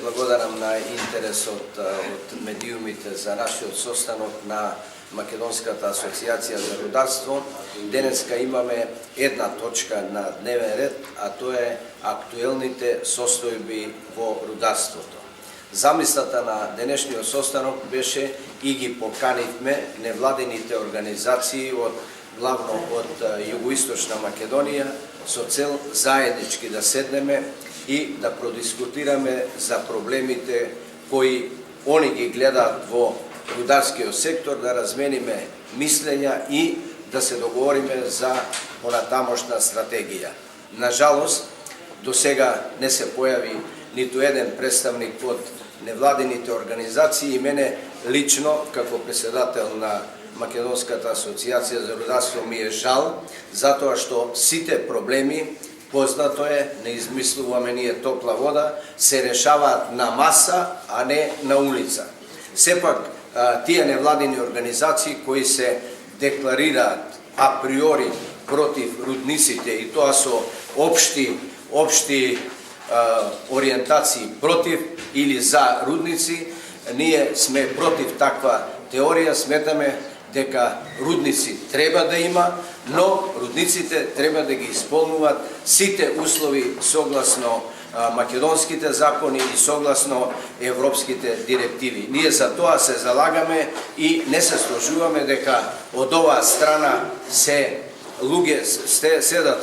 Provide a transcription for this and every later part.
благодарам на интересот од медиумите за нашиот состанок на Македонската асоциација за рударство. Денеска имаме една точка на дневен ред, а тоа е актуелните состојби во рударството. Замислата на денешниот состанок беше и ги поканивме невладините организации главно од Југоисточна Македонија со цел заеднички да седнеме и да продискутираме за проблемите кои они ги гледаат во рударскиот сектор, да размениме мислења и да се договориме за понатамошна стратегија. Нажалост, до сега не се појави ниту еден представник од невладините организации и мене лично, како председател на Македонската асоциација за рударство, ми е жал, затоа што сите проблеми, познато е, не измислуваме ние топла вода, се решаваат на маса, а не на улица. Сепак, тие невладини организации кои се декларираат априори против рудниците и тоа со општи ориентации против или за рудници, ние сме против таква теорија, сметаме дека рудници треба да има, но рудниците треба да ги исполнуваат сите услови согласно македонските закони и согласно европските директиви. Ние за тоа се залагаме и не се сложуваме дека од оваа страна седат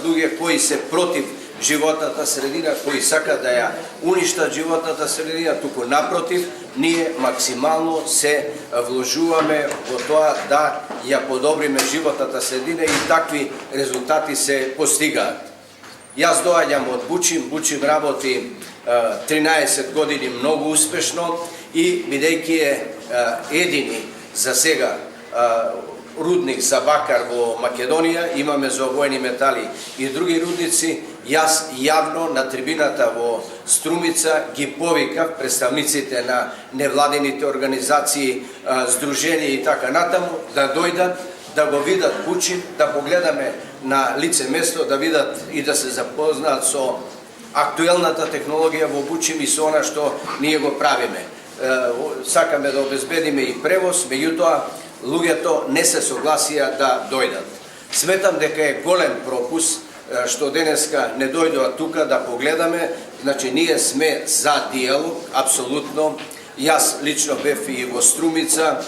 луѓе кои се против животната средина, кои сакат да ја уништат животната средина, туку напротив, ние максимално се вложуваме во тоа да ја подобриме животната средина и такви резултати се постигаат. Јас доаѓам од Бучим работи 13 години многу успешно и бидејќи е едини за сега рудник за бакар во Македонија, имаме за обоени метали и други рудници, јас јавно на трибината во Струмица ги повикав представниците на невладините организации, здруженија и така натаму, да дојдат, да го видат Бучим, да погледаме на лице место, да видат и да се запознаат со актуелната технологија во Бучим и со она што ние го правиме. Сакаме да обезбедиме и превоз, меѓутоа луѓето не се согласија да дојдат. Сметам дека е голем пропуст што денеска не дојдоа тука да погледаме, значи ние сме за диалог, апсолутно. Јас лично бев и во Струмица,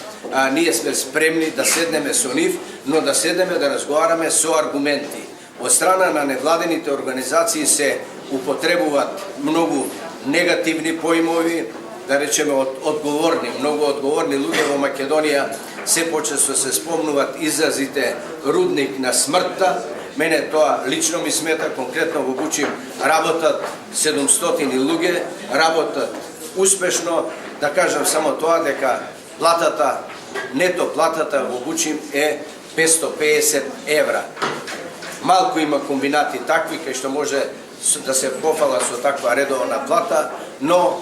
ние сме спремни да седнеме со нив, но да седнеме да разговараме со аргументи. Од страна на невладените организации се употребуваат многу негативни поимови, да речеме многу одговорни луѓе во Македонија се почесто се спомнуваат изразите рудник на смртта. Мене тоа лично ми смета, конкретно во Бучим работат 700 луѓе, работат успешно. Да кажам само тоа дека нето платата во Бучим е 550 евра. Малку има комбинати такви кај што може да се пофала со таква редовна плата, но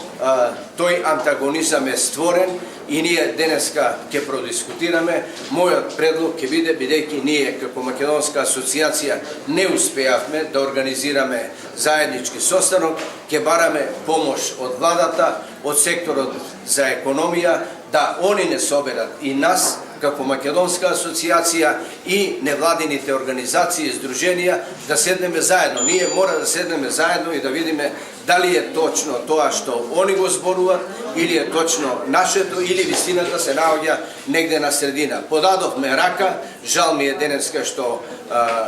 тој антагонизам е створен и ние денеска ќе продискутираме. Мојот предлог ќе биде, бидејќи ние како Македонска асоциација не успеавме да организираме заеднички состанок, ќе бараме помош од владата, од секторот за економија, да они не соберат и нас како Македонска асоциација и невладините организации и здруженија да седнеме заедно. Ние мора да седнеме заедно и да видиме дали е точно тоа што они го зборуваат или е точно нашето, или вистината се наоѓа негде на средина. Подадовме рака, жал ми е денеска што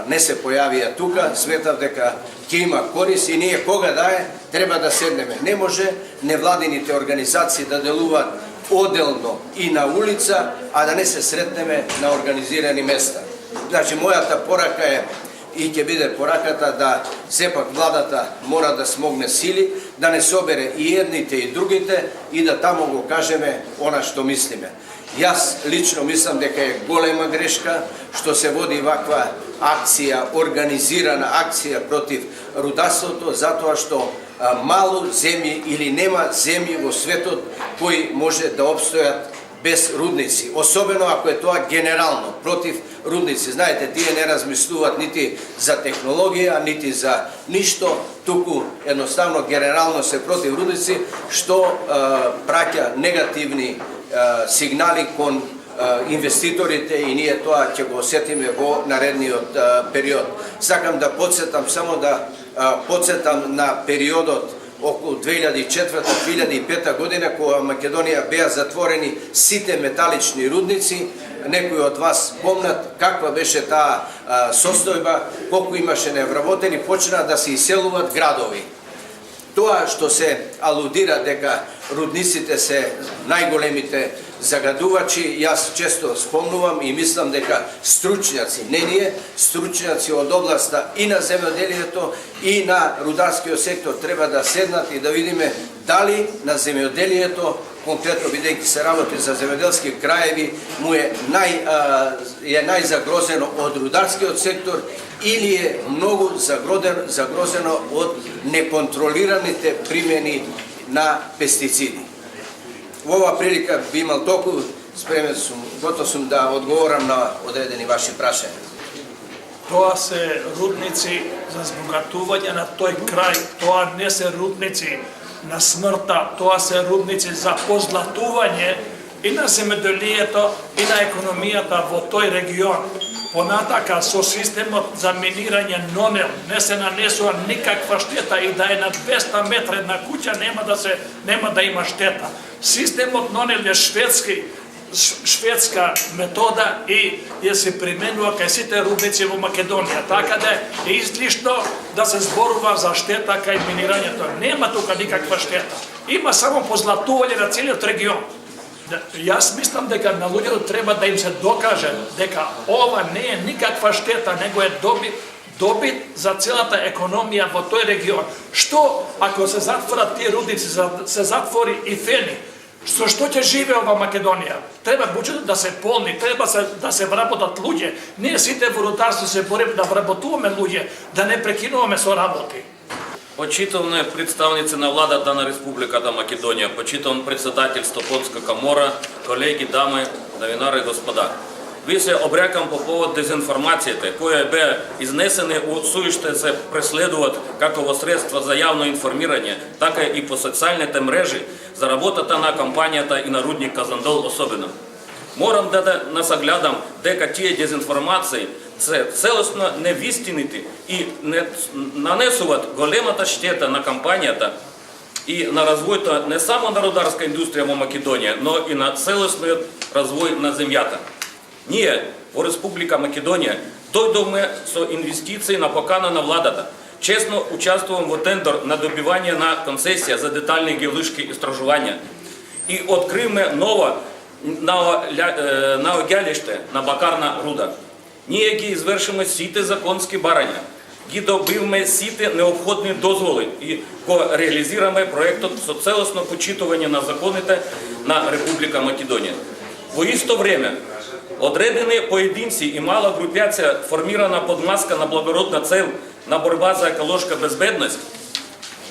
не се појавија тука, сметав дека ќе има корис и ние кога да е, треба да седнеме. Не може невладините организации да делуваат оделно и на улица, а да не се сретнеме на организирани места. Значи, мојата порака е и ќе биде пораката да сепак владата мора да смогне сили, да не собере и едните и другите и да таму го кажеме она што мислиме. Јас лично мислам дека е голема грешка што се води ваква акција, организирана акција против рударството, затоа што мало земји или нема земји во светот кои може да обстојат без рудници, особено ако е тоа генерално против рудници. Знаете, тие не размислуваат нити за технологија, нити за ништо, туку едноставно генерално се против рудници, што праќа негативни сигнали кон инвеститорите и ние тоа ќе го осетиме во наредниот период. Сакам да подсетам, само да подсетам на периодот околу 2004-2005 година, кога Македонија беа затворени сите металични рудници. Некои од вас помнат каква беше таа состојба, колку имаше невработени, почна да се иселуваат градови. Тоа што се алудира дека рудниците се најголемите загадувачи, јас често спомнувам и мислам дека стручњаци, не ние, стручњаци од областа и на земјоделието и на рударскиот сектор треба да седнат и да видиме дали на земјоделието, конкретно бидејќи се работи за земјоделски краеви, му е најзагрозено од рударскиот сектор или е многу загрозено од неконтролираните примени на пестициди. Во оваа прилика би имал толку, спремен сум, готов сум да одговорам на одредени ваши прашања. Тоа се рудници за збогатување на тој крај, тоа не се рудници на смртта, тоа се рудници за позлатување и на земјоделието и на економијата во тој регион. Понатака со системот за минирање нонел не се нанесува никаква штета и да е на 200 метра една куќа нема да има штета. Системот нонел е шведска метода и ја се применува кај сите рудници во Македонија. Така да е излишно да се зборува за штета кај минирањето. Нема тука никаква штета. Има само позлатување на целиот регион. Јас мислам дека на луѓето треба да им се докаже дека ова не е никаква штета, него е добит за целата економија во тој регион. Што ако се затворат тие рудници, се затвори и Фени? Со што ќе живее ова Македонија? Треба буџетот да се полни, треба да се вработат луѓе. Ние сите во рударство се бориме да вработуваме луѓе, да не прекинуваме со работи. Почитувани представници на владата на Републиката Македонија, почитуван председател Стопонска камора, колеги, дами, новинари и господа. Ви се обрекам по повод дезинформацијата, која беа изнесени од суиште се преследуваат како во средства за јавно информирање, така и по социјалните мрежи за работата на кампањата и на рудник Казандол особено. Морам да насагледам дека тие дезинформации се целосно невистините и не нанесуваат големата штета на кампањата и на развојот не само на рударска индустрија во Македонија, но и на целосниот развој на земјата. Ние во Република Македонија дојдовме со инвестиции на покана на владата. Честно учествувам во тендер на добивање на концесија за детални геолошки истражувања и откривме ново наоѓалиште на бакарна руда. Ние ги извршиме сите законски барања, ги добивме сите необходни дозволи и го реализираме проектот со целосно почитување на законите на Република Македонија. Во исто време, одредени поединци и мала групација формирана под маска на благородна цел на борба за еколошка безбедност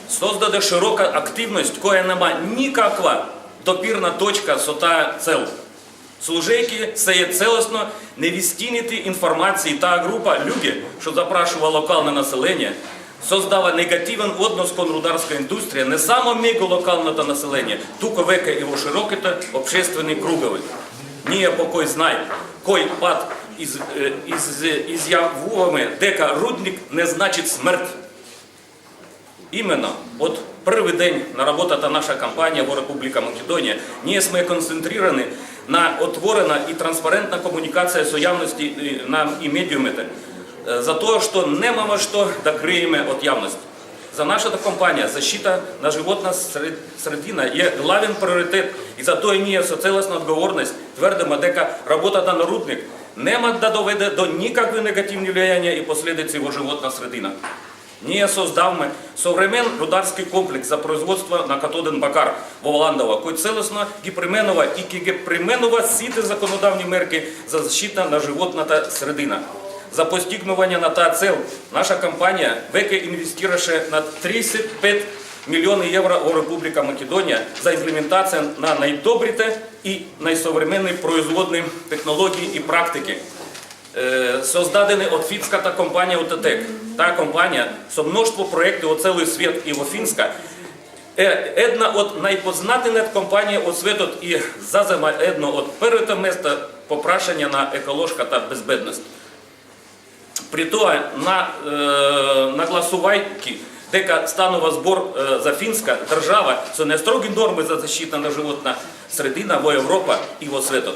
создаде широка активност која нема никаква допирна точка со таа цел. Служејќи се е целосно невистините информации, таа група луѓе што запрашува локално население создава негативен однос кон рударска индустрија не само меѓу локалното население, туку веќе и во широките општествени кругови. Ние по кој знај, кој пат изјавуваме дека рудник не значи смрт. Именно од први ден на работата наша кампања во Република Македонија, ние сме концентрирани на отворена и транспарентна комуникација со јавности и медиумите, за тоа што немаме што да криеме од јавност. За нашата кампања защита на животна средина е главен приоритет и затоа ние со целосна одговорност тврдиме дека работата на рудник нема да доведе до никакви негативни влијања и последици во животна средина. Ние создавме современ рударски комплекс за производство на катоден бакар во Ландова, кој целосно ги применува и ќе ги применува сите законодавни мерки за защита на животната средина. За постигнување на таа цел, наша кампања веќе инвестираше над 35 мільйони євро у Республіка Македонія за імплементацію на найдобріте і найсовременні производні технології і практики. Создадені от фінська та компанія ОТТЕК. Та компанія со множество проєктів у цілий світ і у Фінська. Една от найпознатіна компанія у світу і зазема едно от перше місце попрашення на екологію та безбедність. При тому на голосувайки, дека станова збор за фінська держава, це не строгі норми за защиту на животна середина во Європа і во світу.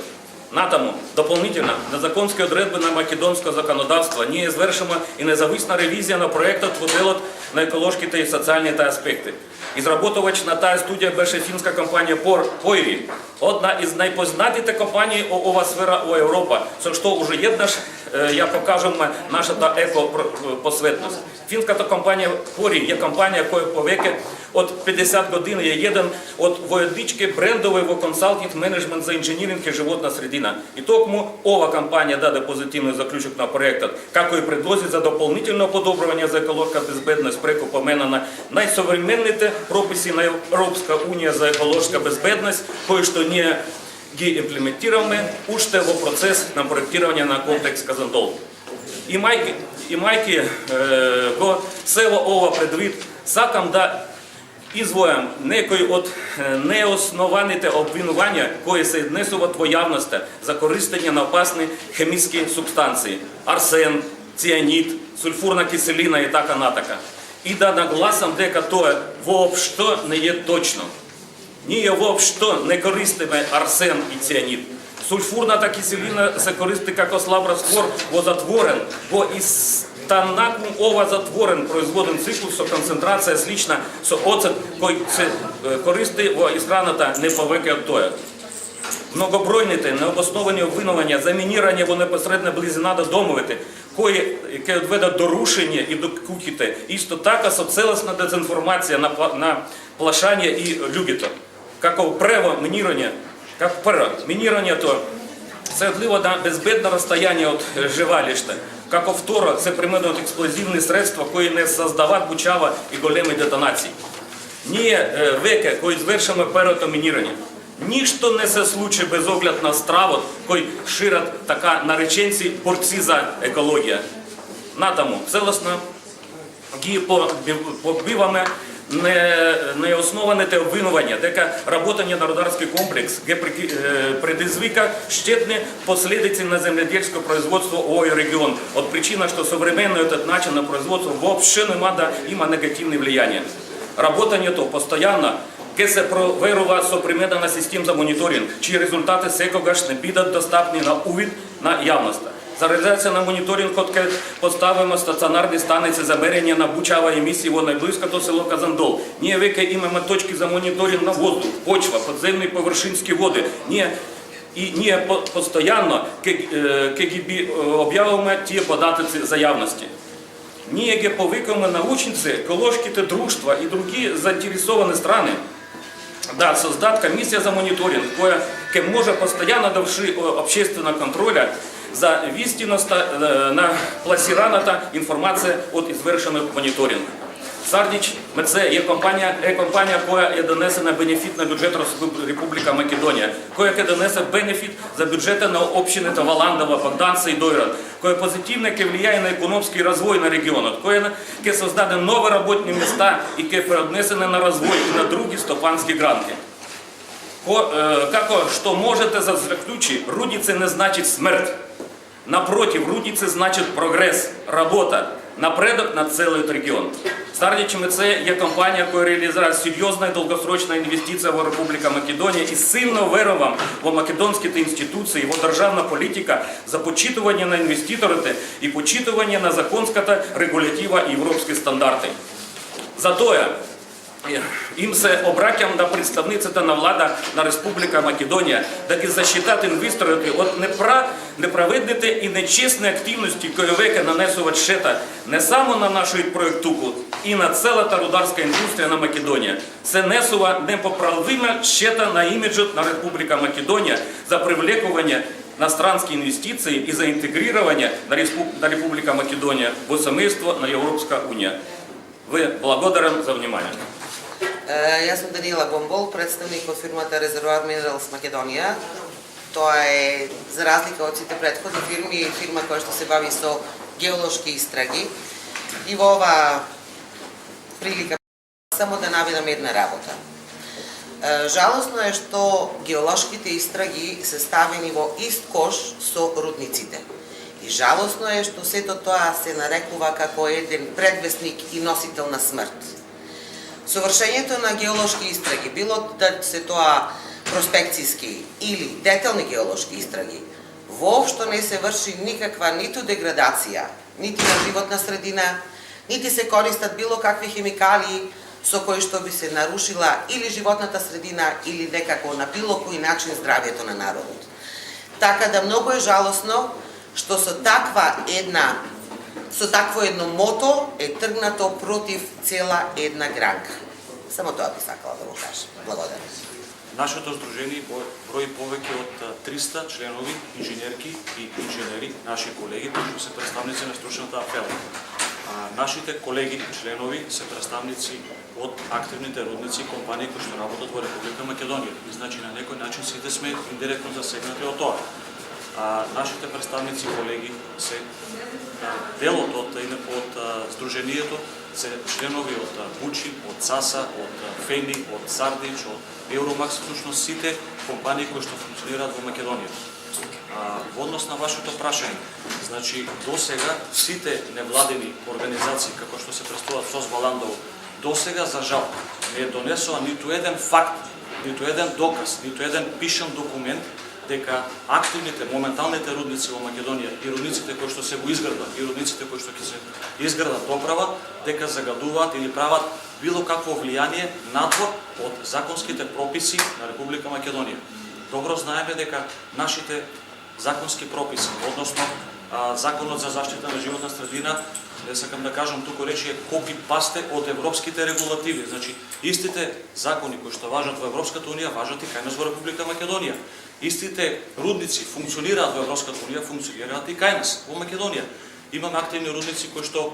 На тому, дополнительно, на законські odredbe на македонське законодавство не звершена і независна ревізія на проєктах воделот на екологічні та соціальні та аспекти. Ізработувач на та студія беше фінська компанія Пойрі, одна із найпознатіших компаній ова сфера у Європі, за що вже єднаш я покажу наша та екопосветність. Фінська та компанія Пойрі є компанія, яка повеке от 50 годин є один от воєдички брендовий во консалтинг менеджмент за інженеринг і животна середина. І тому ова компанія даде позитивний заключок на проєкт, як і предложить за дополнительне подобрування за екологічну безбедність преку поменена найсовременніше прописи на Європейська унія за екологічну безбедність, кое що не ги імплементуємо уште во процес на проєктування на комплекс Казандол. І майки го село ова предвид сакам да ізвоям некої от неоснованите обвинування, кої се віднесуват во явності за користання на опасні хімічні субстанції – арсен, ціанід, сульфурна киселина і така натака. І да нагласам дека то вообще не є точно. Ніє вообще не користиме арсен і ціанід. Сульфурна та киселина се користи як ослаброствор во затворен, бо із танаком ова затворен производен цикл, со концентрація слічна, со оцет, кой се користи во іскраната не повеке от тоя. Многобройните, необосновані обвинування, замінірання во непосередна близина до домовити, яке відведе до рушення і до кухіти, істо така со целесна дезінформація на плашання і любіто. Како прево мінірання, как перво мінірання то средливо на безбедне розстояння від живалища. Како второ, це применують експлозивні средства, які не создават бучава і големи детонації. Ніє веке, кої звершимо перото мінірання. Ніщо не се случи без огляд на стравот, кой шират така нареченці борці за екологія. На тому, целосно ги побиваме неосноване те обвинування, дека работanje на рударський комплекс, ге предизвика щетні последиці на земледельське производство овой регион. От причина, що современный этот начин на производство вообще има негативне влияние. Работanje то постоянно, ке се проверува со примедена систем за мониторинг, чиї результати секогаш не бидат достапни на увид на явността. За реализация на мониторинг отке поставимо стационарни станиці за мерення на бучава емісії во найблизкото село Казандол. Ние веке имаме точки за мониторинг на воздух, почва, подземні поверхинські води. Ние постоянно КГБ об'явимо ті податки за явності. Ние ге повикаме научниці, екологічні дружства і другі заінтересовані страни. Да, создат комиссия за мониторинг, koja може постоянно давши общественного контроля за вістіност на пласираната інформація від извършеного моніторингу. Сардич МЦ є компанія, koja je донесена бенефіт на бюджет Республіка Македонія, koja je донесе бенефіт за бюджети на общините Валандова, Богданца и Дойрат, koja позитивно влияє на економський розвой на регіонах, koja je создаде нові робочі місця і koja преоднесена на розвой і на другі стопанські гранти. Како што можете заклучити, Рудице не значить смерть. Напротив, Рудице значить прогрес, робота, напредок на цілий регіон. Сардич МЦ є компанія, яка реалізує серйозна і довгосрочна інвестиція в Республіка Македонія і сильно вірувам в македонські інституції, в державна політика за почитування на інвеститорите і почитування на законська та регулятива і європейські стандарти. Затоя им се обракям на представницата на влада на Республика Македонія, да ги защитат інвесторите от неправедните і нечесні активності, кои веке нанесуват щета не само на нашу проєктуку, і на цілата рударська індустрія на Македонія. Се несува непоправима щета на іміджът на Республика Македонія за привлекування иностранские инвестиции и за интегрирование на Республика Македония в семейство на Европейская уния. Вы благодарен за внимание. Јас сум Даниела Гомбол, представник од фирмата Резервоар Минералс Македонија. Тоа е, за разлика од сите претходни фирми, фирма која што се бави со геолошки истраги. И во ова прилика само да наведам една работа. Жалосно е што геолошките истраги се ставени во ист кош со рудниците. И жалосно е што сето тоа се нарекува како еден предвестник и носител на смрт. Совршењето на геолошки истраги, било да се тоа проспекцијски или детални геолошки истраги, воопшто не се врши никаква ниту деградација, нити на животна средина, нити се користат било какви хемикалии со кои што би се нарушила или животната средина или некако на било кој начин здравјето на народот. Така да многу е жалосно што со такво едно мото е тргнато против цела една гранка. Само тоа би сакала да го кажам. Благодарам. Нашето здружение брои повеќе од 300 членови, инженерки и инженери, наши колеги, кои се представници на стручната апела. Нашите колеги, членови, се представници од активните рудници и компании кои што работат во Република Македонија. Значи, на некој начин сите сме индиректно засегнати од тоа. Нашите представници, колеги, се делот од здружението, се членови од Бучи, од САСА, од Фени, од Сардич, од Евромакс, всушност сите компании кои што функционираат во Македонија. Во однос на вашето прашање, значи досега сите невладени организации како што се представуваат со Валандово, досега за жал не донесоа ниту еден факт, ниту еден доказ, ниту еден пишан документ дека активните, моменталните рудници во Македонија и рудниците кои што се го изградат и рудниците кои што ќе се изградат доправа, дека загадуваат или прават било какво влијание надвор од законските прописи на Република Македонија. Добро знаеме дека нашите законски прописи, односно Законот за заштита на животна средина, не сакам да кажам туку речи е копи-пасте од европските регулативи. Значи, истите закони кои што важат во Европската унија важат и кај нас во Република Македонија. Истите рудници функционираат во Европската унија, функционираат и кај нас во Македонија. Имаме активни рудници кои што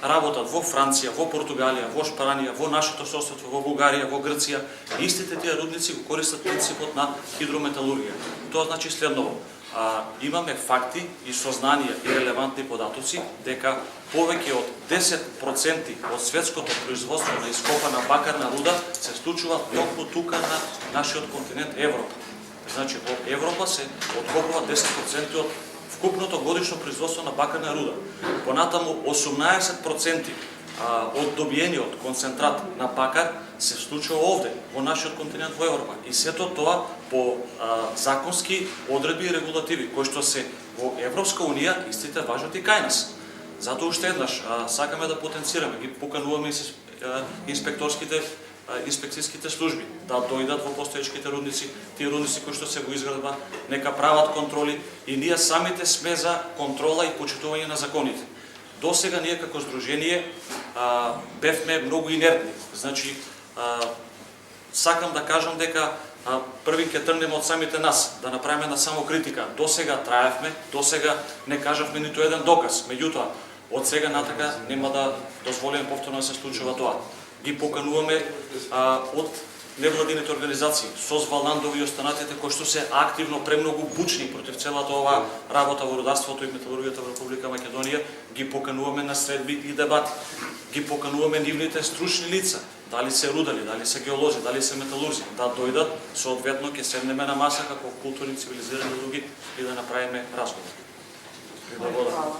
работат во Франција, во Португалија, во Шпанија, во нашето соседство, во Бугарија, во Грција. Истите тие рудници го користат принципот на хидрометалургија. Тоа значи следново. Имаме факти и сознанија и релевантни податоци дека повеќе од 10% од светското производство на ископана бакарна руда се случува токму тука на нашиот континент Европа. Значи во Европа се откопува 10% од вкупното годишно производство на бакарна руда. Понатаму 18% од добиениот концентрат на бакар се случува овде, во нашиот континент во Европа. И сето тоа по законски одредби и регулативи, кои што се во Европска унија, истите важат и кај нас. Затоа уште еднаш сакаме да потенцираме, ги покануваме инспекцијските служби да дојдат во постоечките рудници, тие рудници кои што се го изградба, нека прават контроли и ние самите сме за контрола и почитување на законите. Досега ние како здружение бевме многу инертни. Значи, сакам да кажам дека први ќе тргнеме од самите нас, да направиме на самокритика. Досега траевме, досега не кажавме ниту еден доказ. Меѓутоа, од сега натака нема да дозволиме повторно да се случува тоа. Ги покануваме од невладините организации, СОС Валандово и останатите кои што се активно премногу бучни против целата ова работа во рударството и металургијата во Република Македонија, ги покануваме на средби и дебати. Ги покануваме нивните стручни лица, дали се рудали, дали се геолози, дали се металурзи, да дојдат, соодветно ќе седнеме на маса како културни цивилизирани луѓе и да направиме разговор. Благодарам.